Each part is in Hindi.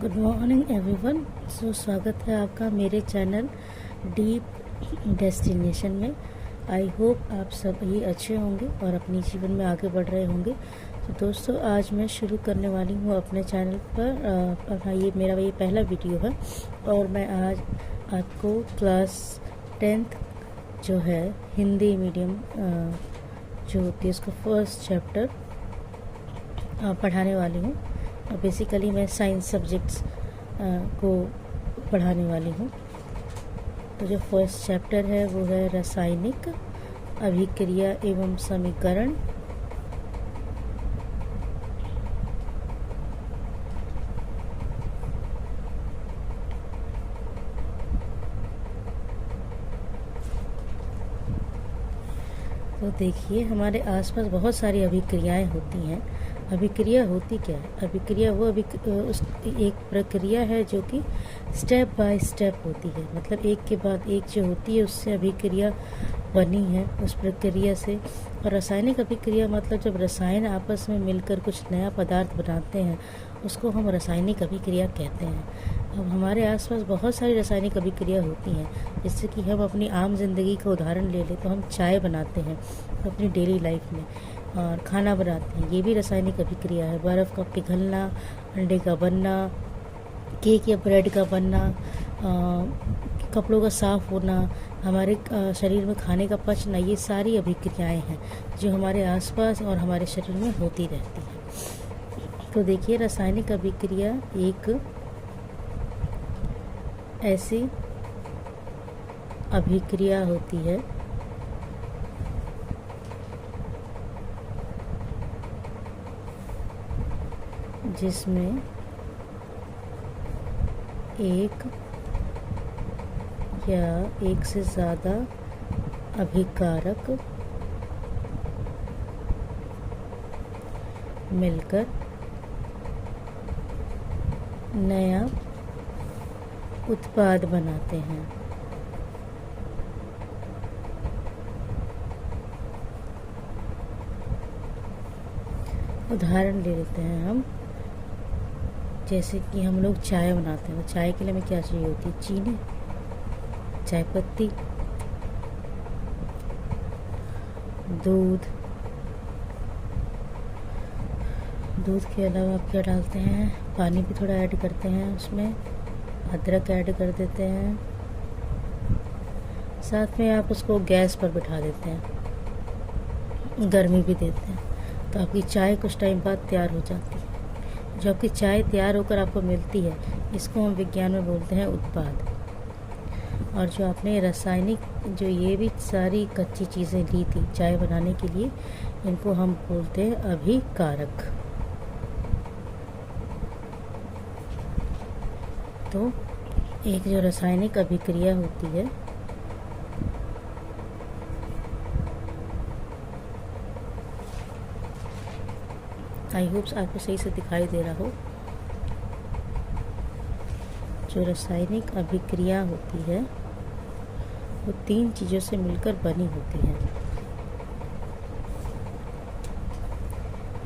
Good morning everyone. स्वागत है आपका मेरे चैनल डीप डेस्टिनेशन में। आई होप आप सब ये अच्छे होंगे और अपने जीवन में आगे बढ़ रहे होंगे। तो दोस्तों, आज मैं शुरू करने वाली हूँ अपने चैनल पर ये मेरा पहला वीडियो है और मैं आज आपको क्लास 10th जो है हिंदी मीडियम जो होती है उसका फर्स्ट चैप्टर पढ़ाने वाली हूँ। बेसिकली मैं साइंस सब्जेक्ट्स को पढ़ाने वाली हूँ। तो जो फर्स्ट चैप्टर है वो है रासायनिक अभिक्रिया एवं समीकरण। तो देखिए, हमारे आसपास बहुत सारी अभिक्रियाएं होती हैं। अभिक्रिया होती क्या है? अभिक्रिया उस एक प्रक्रिया है जो कि स्टेप बाय स्टेप होती है, मतलब एक के बाद एक जो होती है उससे अभिक्रिया बनी है उस प्रक्रिया से। और रासायनिक अभिक्रिया मतलब जब रसायन आपस में मिलकर कुछ नया पदार्थ बनाते हैं उसको हम रासायनिक अभिक्रिया कहते हैं। अब हमारे आसपास बहुत सारी रासायनिक अभिक्रिया होती हैं, जैसे कि हम अपनी आम जिंदगी का उदाहरण ले लें तो हम चाय बनाते हैं अपनी डेली लाइफ में और खाना बनाते हैं, ये भी रासायनिक अभिक्रिया है। बर्फ़ का पिघलना, अंडे का बनना, केक या ब्रेड का बनना, कपड़ों का साफ़ होना, हमारे शरीर में खाने का पचना, ये सारी अभिक्रियाएं हैं जो हमारे आसपास और हमारे शरीर में होती रहती हैं। तो देखिए, रासायनिक अभिक्रिया एक ऐसी अभिक्रिया होती है जिसमें एक या एक से ज़्यादा अभिकारक मिलकर नया उत्पाद बनाते हैं। उदाहरण ले लेते हैं हम, जैसे कि हम लोग चाय बनाते हैं तो चाय के लिए हमें क्या चाहिए होती है? चीनी, चाय पत्ती, दूध। दूध के अलावा आप क्या डालते हैं? पानी भी थोड़ा ऐड करते हैं, उसमें अदरक ऐड कर देते हैं, साथ में आप उसको गैस पर बिठा देते हैं, गर्मी भी देते हैं, तो आपकी चाय कुछ टाइम बाद तैयार हो जाती है। जो आपकी चाय तैयार होकर आपको मिलती है इसको हम विज्ञान में बोलते हैं उत्पाद। और जो आपने रासायनिक जो ये भी सारी कच्ची चीज़ें ली थी चाय बनाने के लिए, इनको हम बोलते हैं अभिकारक। तो एक जो रासायनिक अभिक्रिया होती है आई होप्स आपको सही से दिखाई दे रहा हो। जो रासायनिक अभिक्रिया होती है वो 3 चीज़ों से मिलकर बनी होती है।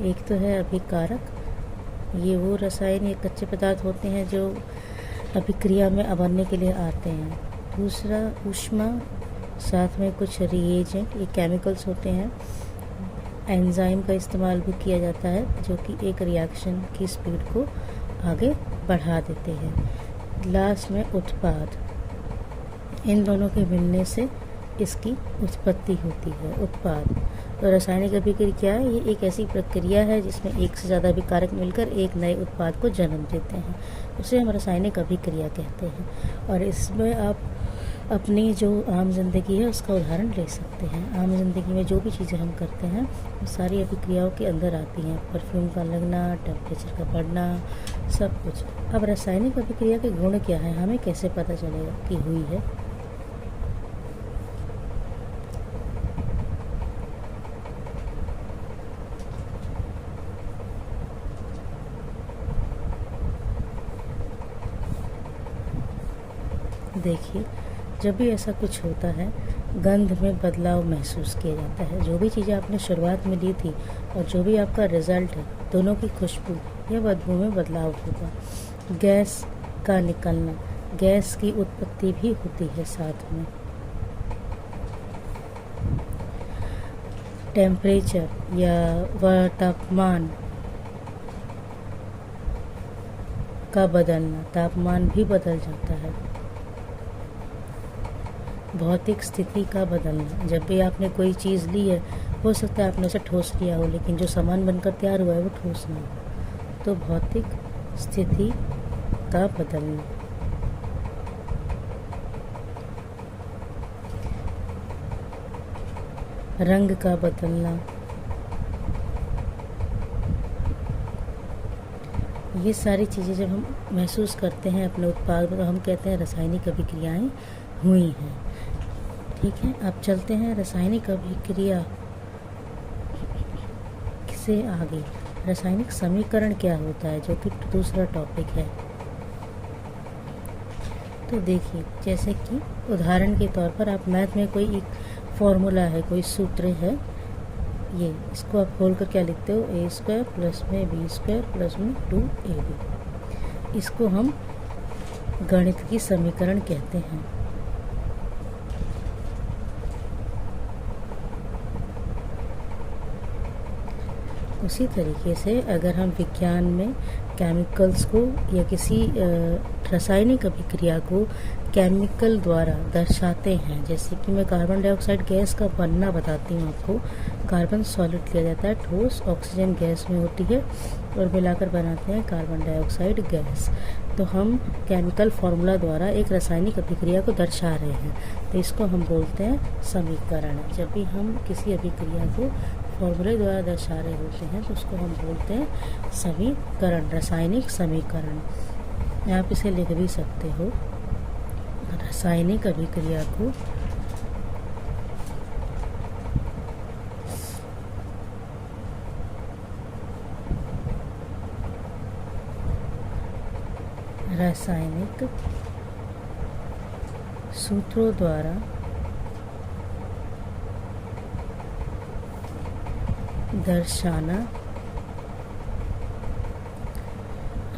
एक तो है अभिकारक, ये वो रसायन या कच्चे पदार्थ होते हैं जो अभिक्रिया में बनने के लिए आते हैं। दूसरा ऊष्मा, साथ में कुछ रिएजेंट, ये केमिकल्स होते हैं। एंजाइम का इस्तेमाल भी किया जाता है जो कि एक रिएक्शन की स्पीड को आगे बढ़ा देते हैं। लास्ट में उत्पाद, इन दोनों के मिलने से इसकी उत्पत्ति होती है, उत्पाद। तो रासायनिक अभिक्रिया क्या है? ये एक ऐसी प्रक्रिया है जिसमें एक से ज़्यादा अभिकारक मिलकर एक नए उत्पाद को जन्म देते हैं, उसे हम रासायनिक अभिक्रिया कहते हैं। और इसमें आप अपनी जो आम जिंदगी है उसका उदाहरण ले सकते हैं। आम जिंदगी में जो भी चीज़ें हम करते हैं वो सारी अभिक्रियाओं के अंदर आती हैं। परफ्यूम का लगना, टेम्परेचर का बढ़ना, सब कुछ। अब रासायनिक अभिक्रिया के गुण क्या है, हमें कैसे पता चलेगा कि हुई है? देखिए, जब भी ऐसा कुछ होता है गंध में बदलाव महसूस किया जाता है। जो भी चीज़ें आपने शुरुआत में ली थी और जो भी आपका रिज़ल्ट है, दोनों की खुशबू या बदबू में बदलाव होगा। गैस का निकलना, गैस की उत्पत्ति भी होती है साथ में। टेम्परेचर या वह तापमान का बदलना, तापमान भी बदल जाता है। भौतिक स्थिति का बदलना, जब भी आपने कोई चीज़ ली है, हो सकता है आपने उसे ठोस लिया हो, लेकिन जो सामान बनकर तैयार हुआ है वो ठोस ना हो, तो भौतिक स्थिति का बदलना। रंग का बदलना, ये सारी चीज़ें जब हम महसूस करते हैं अपने उत्पाद में, तो हम कहते हैं रासायनिक अभिक्रियाएं हुई हैं। ठीक है, अब चलते हैं रासायनिक अभिक्रिया से आगे। रासायनिक समीकरण क्या होता है, जो कि दूसरा टॉपिक है। तो देखिए, जैसे कि उदाहरण के तौर पर आप मैथ में कोई एक फॉर्मूला है, कोई सूत्र है, ये इसको आप खोल कर क्या लिखते हो, a² प्लस में b² प्लस में 2ab। इसको हम गणित की समीकरण कहते हैं। उसी तरीके से अगर हम विज्ञान में केमिकल्स को या किसी रासायनिक अभिक्रिया को केमिकल द्वारा दर्शाते हैं, जैसे कि मैं कार्बन डाइऑक्साइड गैस का बनना बताती हूँ आपको। कार्बन सॉलिड लिया जाता है, ठोस ऑक्सीजन गैस में होती है और मिलाकर बनाते हैं कार्बन डाइऑक्साइड गैस। तो हम केमिकल फार्मूला द्वारा एक रासायनिक अभिक्रिया को दर्शा रहे हैं, तो इसको हम बोलते हैं समीकरण। जब भी हम किसी अभिक्रिया को फॉर्मूले द्वारा दर्शा रहे होते हैं तो उसको हम बोलते हैं समीकरण, रासायनिक समीकरण। आप इसे लिख भी सकते हो, रासायनिक अभिक्रिया को रासायनिक सूत्रों द्वारा दर्शाना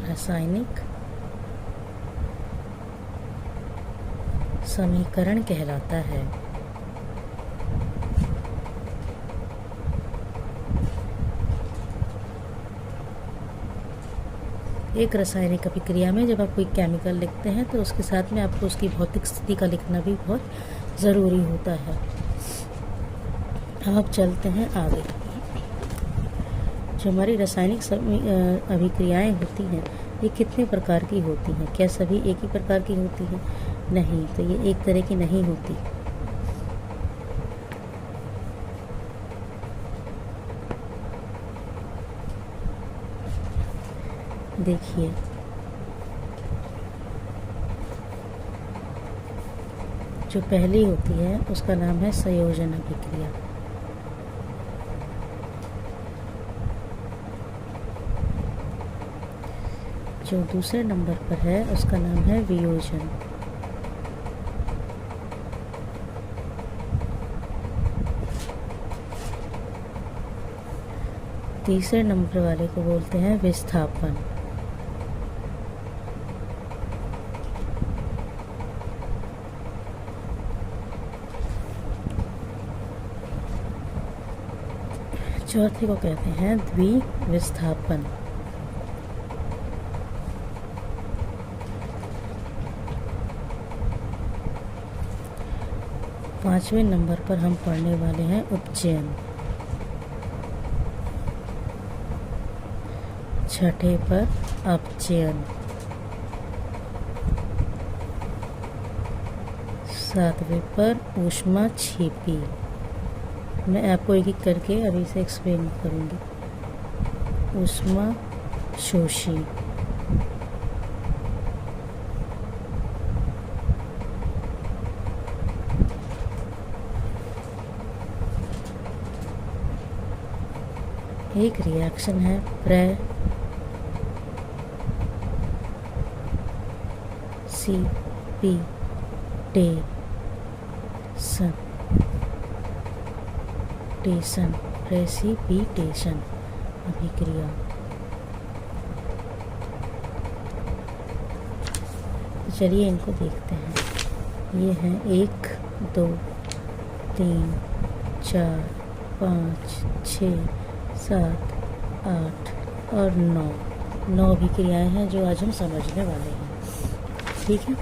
रासायनिक समीकरण कहलाता है। एक रासायनिक अभिक्रिया में जब आप कोई केमिकल लिखते हैं तो उसके साथ में आपको उसकी भौतिक स्थिति का लिखना भी बहुत ज़रूरी होता है। अब चलते हैं आगे। जो हमारी रासायनिक अभिक्रियाएं होती हैं, ये कितने प्रकार की होती हैं? क्या सभी एक ही प्रकार की होती हैं? नहीं, तो ये एक तरह की नहीं होती। देखिए, जो पहली होती है उसका नाम है संयोजन अभिक्रिया। जो दूसरे नंबर पर है उसका नाम है वियोजन। तीसरे नंबर वाले को बोलते हैं विस्थापन। चौथे को कहते हैं द्विविस्थापन। पांचवें नंबर पर हम पढ़ने वाले हैं उपचयन। छठे पर अपचयन। सातवें पर ऊष्मा छीपी। मैं आपको एक एक करके अभी से एक्सप्लेन करूंगी। ऊष्मा शोषी, एक रिएक्शन है प्रेसिपिटेशन अभिक्रिया। तो चलिए इनको देखते हैं। ये हैं 1 2 3 4 5 6 7 8 और 9 भी क्रियाएं हैं जो आज हम समझने वाले हैं। ठीक है,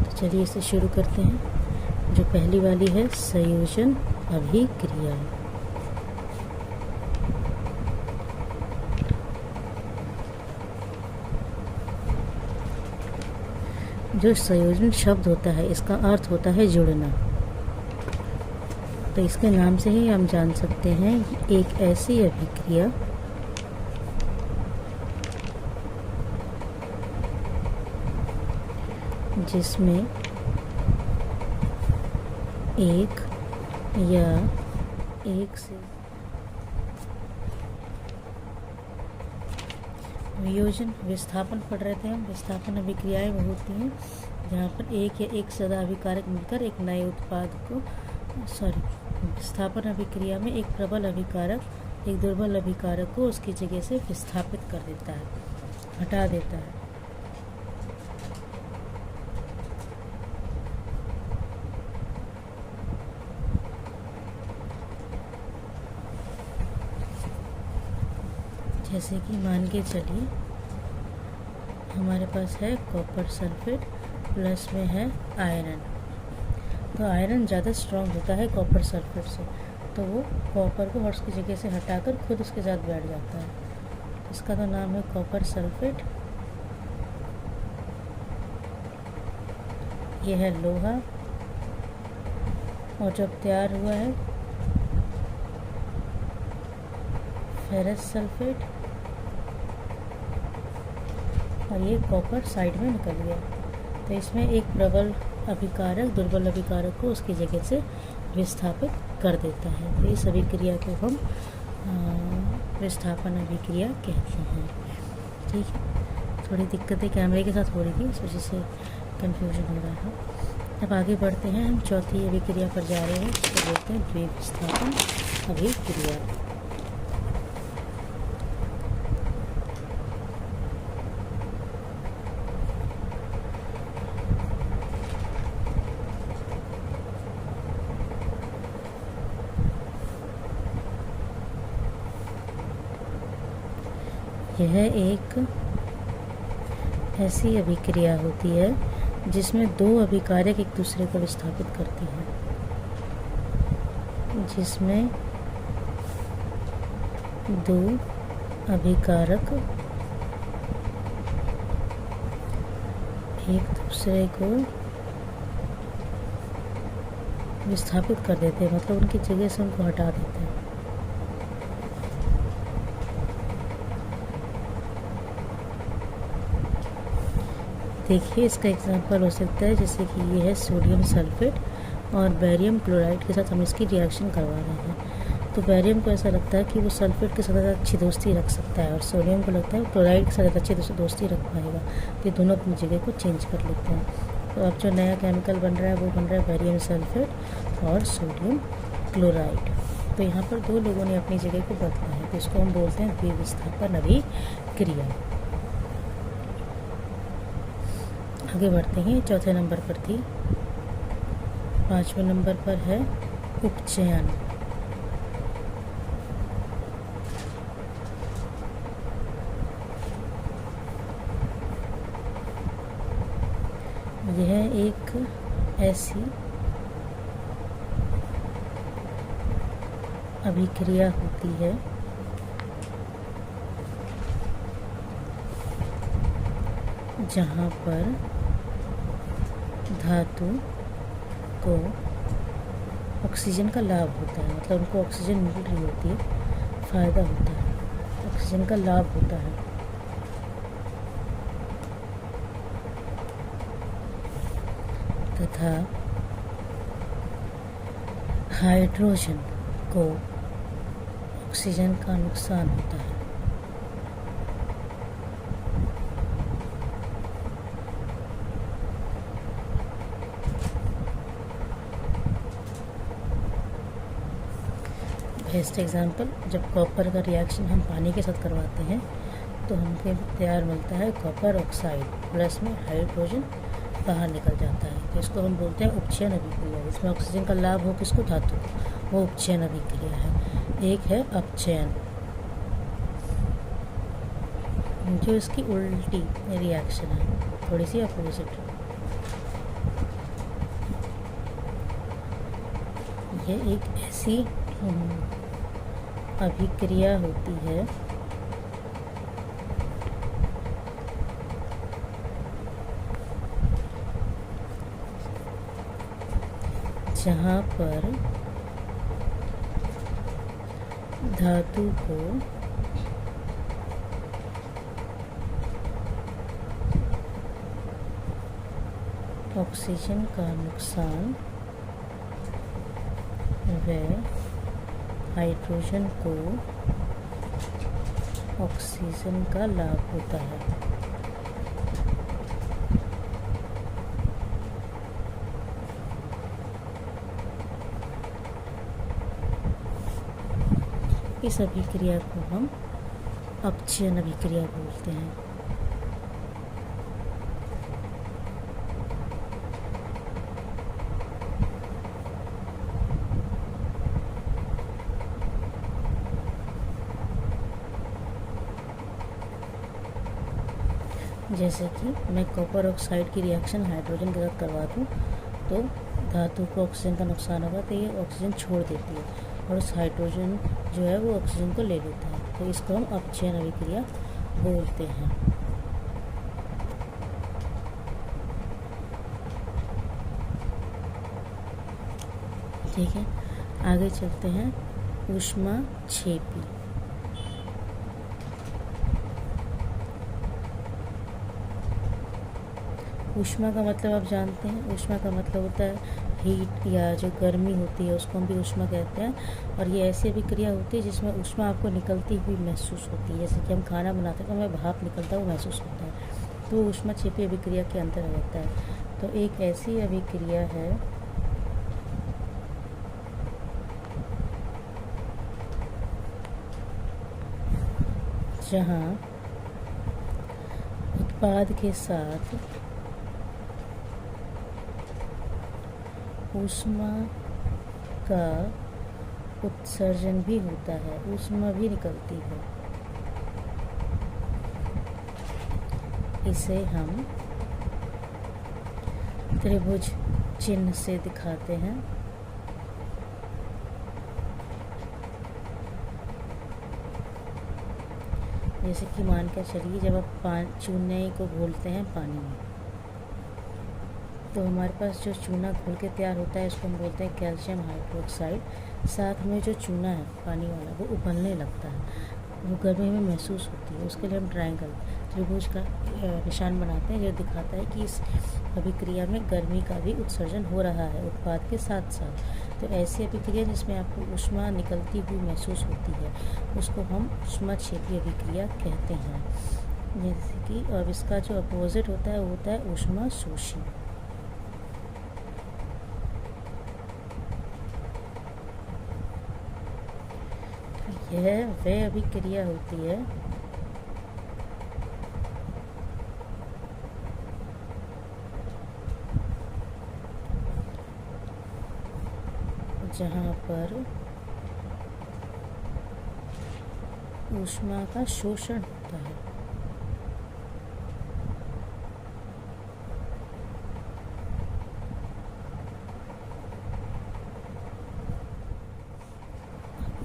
तो चलिए इसे शुरू करते हैं। जो पहली वाली है संयोजन अभिक्रिया। जो संयोजन शब्द होता है इसका अर्थ होता है जुड़ना। तो इसके नाम से ही हम जान सकते हैं एक ऐसी अभिक्रिया जिसमें एक या एक से वियोजन विस्थापन पढ़ रहे थे हम। विस्थापन अभिक्रियाएं वो होती हैं जहाँ पर एक या एक से ज़्यादा अभिकारक मिलकर एक नए उत्पाद को विस्थापन अभिक्रिया में एक प्रबल अभिकारक एक दुर्बल अभिकारक को उसकी जगह से विस्थापित कर देता है, हटा देता है। जैसे कि मान के चलिए हमारे पास है कॉपर सल्फेट, प्लस में है आयरन। तो आयरन ज़्यादा स्ट्रॉन्ग होता है कॉपर सल्फेट से, तो वो कॉपर को हर्ष की जगह से हटाकर खुद उसके साथ बैठ जाता है। इसका तो नाम है कॉपर सल्फेट। ये है लोहा, और जब तैयार हुआ है फेरस सल्फेट, और ये कॉपर साइड में निकल गया। तो इसमें एक प्रबल अभिकारक दुर्बल अभिकारक को उसकी जगह से विस्थापित कर देता है। तो इस अभिक्रिया को हम विस्थापन अभिक्रिया कहते हैं। ठीक है, थोड़ी दिक्कतें कैमरे के साथ हो रही थी, इस वजह से कंफ्यूजन हो रहा है। अब आगे बढ़ते हैं, हम चौथी अभिक्रिया पर जा रहे हैं, जिसको बोलते हैं द्विविस्थापन अभिक्रिया। यह एक ऐसी अभिक्रिया होती है जिसमें दो अभिकारक एक दूसरे को विस्थापित करते हैं, जिसमें दो अभिकारक एक दूसरे को विस्थापित कर देते हैं, मतलब उनकी जगह से उनको हटा देते हैं। देखिए इसका एग्जांपल हो सकता है, जैसे कि ये है सोडियम सल्फेट और बेरियम क्लोराइड के साथ हम इसकी रिएक्शन करवा रहे हैं। तो बेरियम को ऐसा लगता है कि वो सल्फेट के साथ अच्छी दोस्ती रख सकता है, और सोडियम को लगता है क्लोराइड के साथ अच्छी दोस्ती रख पाएगा। तो ये दोनों अपनी जगह को चेंज कर लेते हैं। तो अब जो नया केमिकल बन रहा है वो बन रहा है बेरियम सल्फेट और सोडियम क्लोराइड। तो यहाँ पर दो लोगों ने अपनी जगह को बदला है, तो इसको हम बोलते हैं द्विविस्थापन अभिक्रिया। आगे बढ़ते हैं, चौथे नंबर पर थी, पांचवें नंबर पर है उपचयन। यह एक ऐसी अभिक्रिया होती है जहाँ पर धातु को ऑक्सीजन का लाभ होता है, मतलब उनको ऑक्सीजन मिल रही होती है, फ़ायदा होता है, ऑक्सीजन का लाभ होता है। तथा हाइड्रोजन को ऑक्सीजन का नुकसान होता है। बेस्ट एग्जाम्पल, जब कॉपर का रिएक्शन हम पानी के साथ करवाते हैं तो हमें तैयार मिलता है कॉपर ऑक्साइड, प्लस में हाइड्रोजन बाहर निकल जाता है। तो इसको हम बोलते हैं उपचयन अभिक्रिया। इसमें ऑक्सीजन का लाभ हो किसको, धातु को, वो उपचयन अभिक्रिया है। एक है अपचयन, जो इसकी उल्टी रिएक्शन है, थोड़ी सी अपोजिट। ये एक ऐसी अभिक्रिया होती है जहाँ पर धातु को ऑक्सीजन का नुकसान व हाइड्रोजन को ऑक्सीजन का लाभ होता है। इस अभिक्रिया को हम अपचयन अभिक्रिया बोलते हैं। जैसे कि मैं कॉपर ऑक्साइड की रिएक्शन हाइड्रोजन के साथ करवा दूँ तो धातु को ऑक्सीजन का नुकसान होगा, तो ये ऑक्सीजन छोड़ देती है और उस हाइड्रोजन जो है वो ऑक्सीजन को ले लेता है। तो इसको हम अपचयन अभिक्रिया बोलते हैं। ठीक है, आगे चलते हैं। ऊष्माक्षेपी। ऊष्मा का मतलब आप जानते हैं, ऊष्मा का मतलब होता है हीट, या जो गर्मी होती है उसको हम भी ऊष्मा कहते हैं। और ये ऐसी अभिक्रिया होती है जिसमें ऊष्मा आपको निकलती हुई महसूस होती है। जैसे कि हम खाना बनाते हैं तो हमें भाप निकलता हुआ महसूस होता है, तो ऊष्माक्षेपी अभिक्रिया के अंदर आ जाता है। तो एक ऐसी अभिक्रिया है जहाँ उत्पाद के साथ ऊष्मा का उत्सर्जन भी होता है, ऊष्मा भी निकलती है। इसे हम त्रिभुज चिन्ह से दिखाते हैं। जैसे कि मान के चलिए, जब आप चूने को घोलते हैं पानी में, तो हमारे पास जो चूना घोल के तैयार होता है इसको हम बोलते हैं कैल्शियम हाइड्रोक्साइड। साथ में जो चूना है पानी वाला वो उबलने लगता है, वो गर्मी में महसूस होती है। उसके लिए हम ट्रायंगल, त्रिभुज का निशान बनाते हैं, जो दिखाता है कि इस अभिक्रिया में गर्मी का भी उत्सर्जन हो रहा है उत्पाद के साथ साथ। तो ऐसी अभिक्रिया जिसमें आपको ऊष्मा निकलती हुई महसूस होती है उसको हम ऊष्माक्षेपी अभिक्रिया कहते हैं। जैसे कि अब इसका जो अपोजिट होता है वो होता है ऊष्माशोषी। यह वह अभिक्रिया होती है जहाँ पर ऊष्मा का शोषण होता है।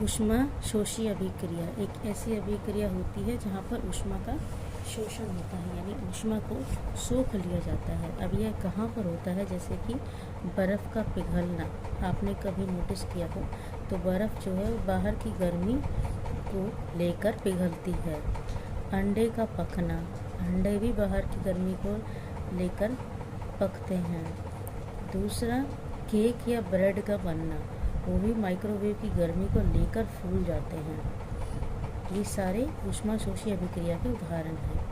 ऊष्माशोषी अभिक्रिया एक ऐसी अभिक्रिया होती है जहाँ पर ऊष्मा का शोषण होता है, यानी ऊष्मा को सोख लिया जाता है। अब यह कहाँ पर होता है, जैसे कि बर्फ़ का पिघलना आपने कभी नोटिस किया हो, तो बर्फ़ जो है वो बाहर की गर्मी को लेकर पिघलती है। अंडे का पकना, अंडे भी बाहर की गर्मी को लेकर पकते हैं। दूसरा, केक या ब्रेड का बनना, वो भी माइक्रोवेव की गर्मी को लेकर फूल जाते हैं। ये सारे ऊष्माशोषी अभिक्रिया के उदाहरण हैं,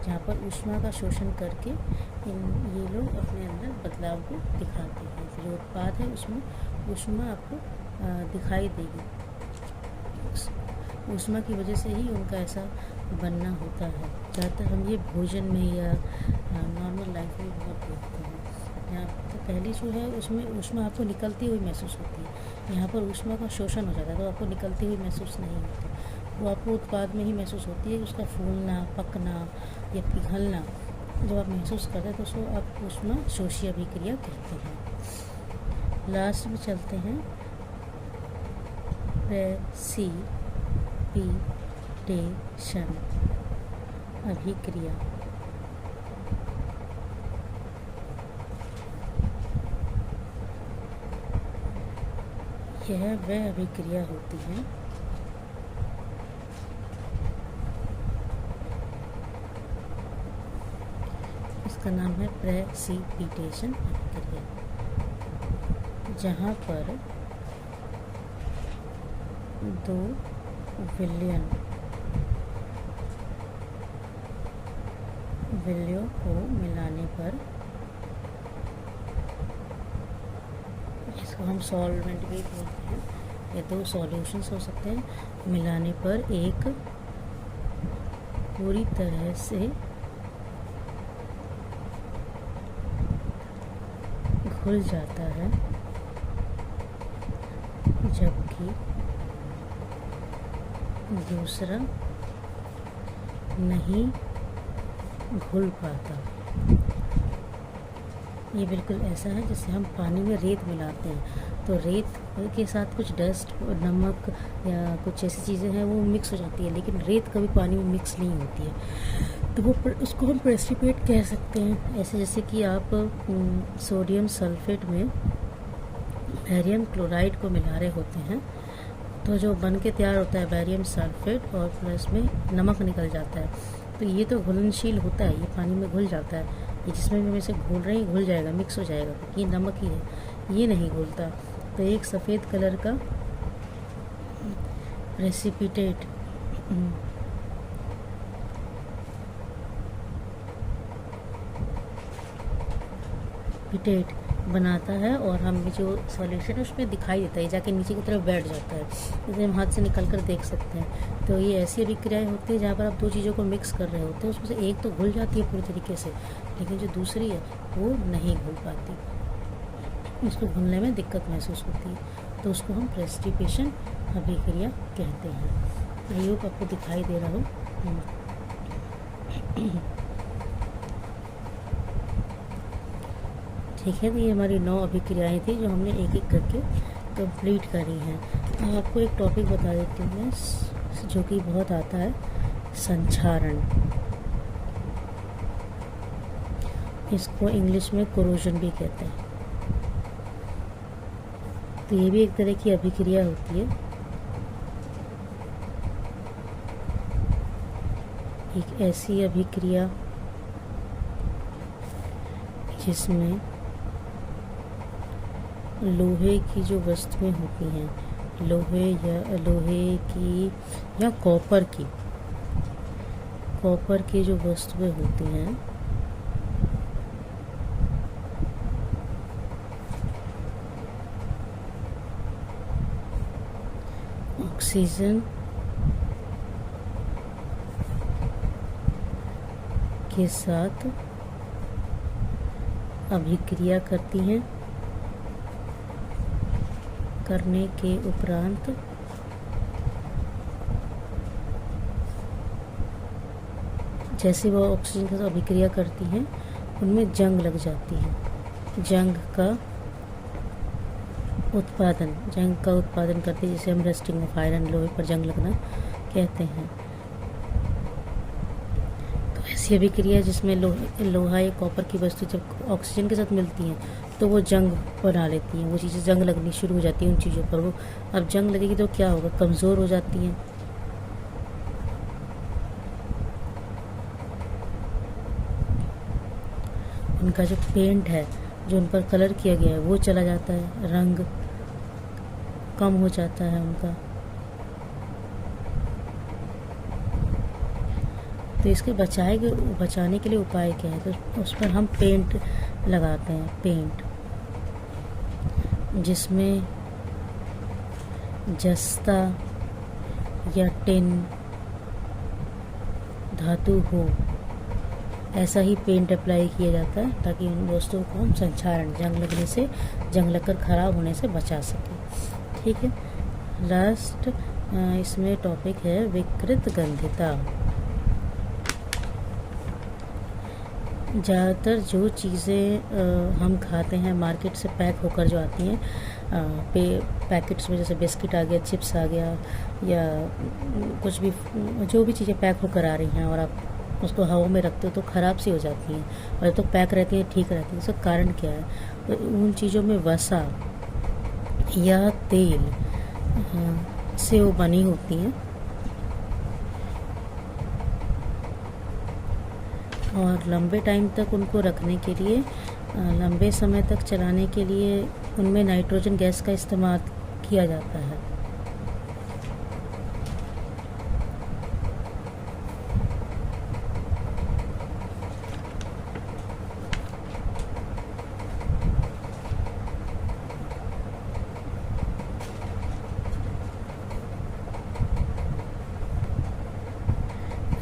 जहाँ पर ऊष्मा का शोषण करके ये लोग अपने अंदर बदलाव को दिखाते हैं। जो उत्पाद है उसमें ऊष्मा आपको दिखाई देगी। ऊष्मा की वजह से ही उनका ऐसा बनना होता है। ज़्यादातर हम ये भोजन में या नॉर्मल लाइफ में बहुत देखते हैं। यहाँ तो पहले जो है उसमें ऊष्मा आपको निकलती हुई महसूस होती है, यहाँ पर ऊष्मा का शोषण हो जाता है तो आपको निकलती हुई महसूस नहीं होती। वो आपको उत्पाद में ही महसूस होती है, उसका फूलना, पकना या पिघलना जब आप महसूस करते हैं तो उसको आप ऊष्मा शोषी अभिक्रिया कहते हैं। लास्ट में चलते हैं प्रेसिपिटेशन अभिक्रिया। यह वह अभिक्रिया होती है इसका नाम है प्रेसिपिटेशन अभिक्रिया, जहाँ पर 2 विलयों को मिलाने पर, इसको हम सॉल्वेंट भी बोलते हैं, ये 2 सॉल्यूशंस हो सकते हैं, मिलाने पर एक पूरी तरह से घुल जाता है जबकि दूसरा नहीं घुल पाता। ये बिल्कुल ऐसा है जैसे हम पानी में रेत मिलाते हैं तो रेत के साथ कुछ डस्ट, नमक या कुछ ऐसी चीज़ें हैं वो मिक्स हो जाती है, लेकिन रेत कभी पानी में मिक्स नहीं होती है, तो वो उसको हम प्रेसिपिटेट कह सकते हैं। ऐसे जैसे कि आप सोडियम सल्फेट में बैरियम क्लोराइड को मिला रहे होते हैं तो जो बन के तैयार होता है बैरियम सल्फेट और प्लस में नमक निकल जाता है, तो ये तो घुलनशील होता है, ये पानी में घुल जाता है, ये जिसमें भी हम इसे घोल रहे हैं घुल जाएगा, मिक्स हो जाएगा, क्योंकि ये नमक ही है, ये नहीं घुलता। तो एक सफ़ेद कलर का प्रेसिपिटेट बनाता है और हम जो सॉल्यूशन है उसमें दिखाई देता है, जाके नीचे की तरफ बैठ जाता है, जैसे हम हाथ से निकल कर देख सकते हैं। तो ये ऐसी अभिक्रियाएं होती है जहाँ पर आप 2 चीज़ों को मिक्स कर रहे होते हैं, उसमें से एक तो घुल जाती है पूरी तरीके से, लेकिन जो दूसरी है वो नहीं घुल पाती, उसको घुलने में दिक्कत महसूस होती है, तो उसको हम प्रेसिपिटेशन अभिक्रिया कहते हैं। आई होप आपको दिखाई दे रहा हो। ठीक है, तो ये हमारी 9 अभिक्रियाएँ थी जो हमने एक एक करके कंप्लीट करी हैं। आपको एक टॉपिक बता देती हूँ मैं जो कि बहुत आता है, संक्षारण। इसको इंग्लिश में कोरोजन भी कहते हैं। तो ये भी एक तरह की अभिक्रिया होती है, एक ऐसी अभिक्रिया जिसमें लोहे की जो वस्तुएं होती हैं, लोहे की या कॉपर की जो वस्तुएं होती हैं ऑक्सीजन के साथ अभिक्रिया करती हैं, करने के उपरांत जैसे वो ऑक्सीजन के साथ अभिक्रिया करती हैं उनमें जंग लग जाती है। जंग का उत्पादन करती है, जिसे हम रस्टिंग ऑफ आयरन, लोहे पर जंग लगना कहते हैं। तो ऐसी अभिक्रिया जिसमें लोहा या कॉपर की वस्तु जब ऑक्सीजन के साथ मिलती हैं तो वो जंग बना लेती हैं, वो चीज़ें जंग लगनी शुरू हो जाती हैं उन चीज़ों पर। वो अब जंग लगेगी तो क्या होगा, कमज़ोर हो जाती हैं। उनका जो पेंट है, जो उन पर कलर किया गया है, वो चला जाता है, रंग कम हो जाता है उनका। तो इसके बचाने के लिए उपाय क्या है, तो उस पर हम पेंट लगाते हैं, पेंट जिसमें जस्ता या टिन धातु हो, ऐसा ही पेंट अप्लाई किया जाता है ताकि उन वस्तुओं को हम संक्षारण, जंग लगकर खराब होने से बचा सकें। ठीक है। लास्ट इसमें टॉपिक है विकृत गंधिता। ज़्यादातर जो चीज़ें हम खाते हैं मार्केट से पैक होकर जो आती हैं, पैकेट्स में, जैसे बिस्किट आ गया, चिप्स आ गया, या कुछ भी, जो भी चीज़ें पैक होकर आ रही हैं और आप उसको हवा में रखते हो तो ख़राब सी हो जाती हैं, और जब तो पैक रहती है ठीक रहती है। इसका कारण क्या है? तो उन चीज़ों में वसा या तेल से वो बनी होती हैं, और लंबे टाइम तक उनको रखने के लिए, लंबे समय तक चलाने के लिए उनमें नाइट्रोजन गैस का इस्तेमाल किया जाता है।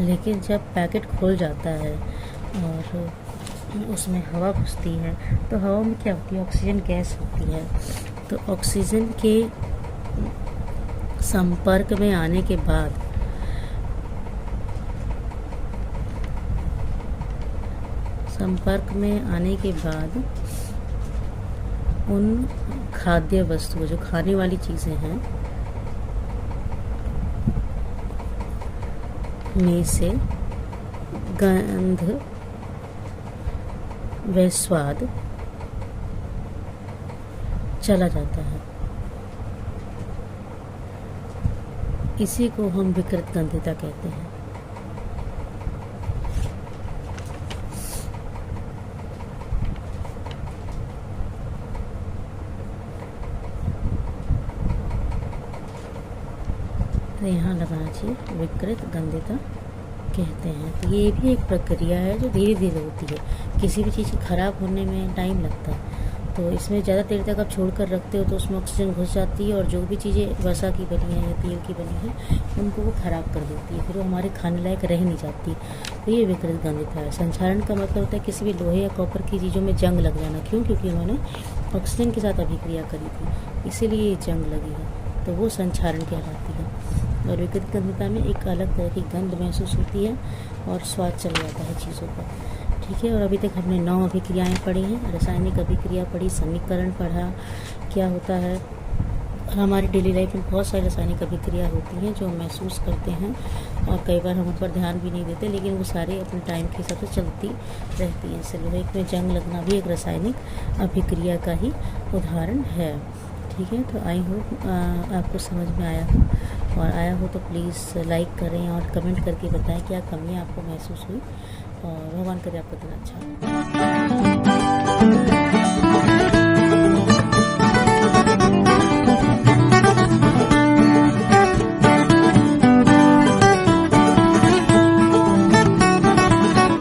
लेकिन जब पैकेट खुल जाता है और उसमें हवा घुसती है तो हवा में क्या होती है? ऑक्सीजन गैस होती है। तो ऑक्सीजन के संपर्क में आने के बाद उन खाद्य वस्तुओं, जो खाने वाली चीज़ें हैं, में से गंध व स्वाद चला जाता है। इसी को हम विकृत गंधिता कहते हैं। तो यहाँ लगाना चाहिए विकृत गंधिता कहते हैं। तो ये भी एक प्रक्रिया है जो धीरे धीरे होती है। किसी भी चीज़ के ख़राब होने में टाइम लगता है, तो इसमें ज़्यादा देर तक आप छोड़ कर रखते हो तो उसमें ऑक्सीजन घुस जाती है, और जो भी चीज़ें वसा की बनी है या तेल की बनी है उनको वो ख़राब कर देती है, फिर वो हमारे खाने लायक रह नहीं जाती। तो ये विकृत गंधिता है। संक्षारण का मतलब होता है किसी भी लोहे या कॉपर की चीज़ों में जंग लग जाना। क्यों? क्योंकि उन्होंने ऑक्सीजन के साथ अभिक्रिया करी थी, इसीलिए ये जंग लगी है, तो वो संक्षारण कहलाती है। और विकृत गंधिता में एक अलग तरह की गंध महसूस होती है और स्वाद चल जाता है चीज़ों का। ठीक है। और अभी तक हमने 9 अभिक्रियाएँ पढ़ी हैं। रासायनिक अभिक्रिया पढ़ी, समीकरण पढ़ा, क्या होता है। हमारी डेली लाइफ में बहुत सारी रासायनिक अभिक्रिया होती हैं जो हम महसूस करते हैं, और कई बार हम उन पर ध्यान भी नहीं देते, लेकिन वो सारे अपने टाइम के हिसाब से चलती रहती हैं। लोहे में जंग लगना भी एक रासायनिक अभिक्रिया का ही उदाहरण है। ठीक है। तो आई होप आपको समझ में आया हो, और आया हो तो प्लीज़ लाइक करें और कमेंट करके बताएं क्या कमियां आपको महसूस हुई, और भगवान करे आपका दिन अच्छा हो।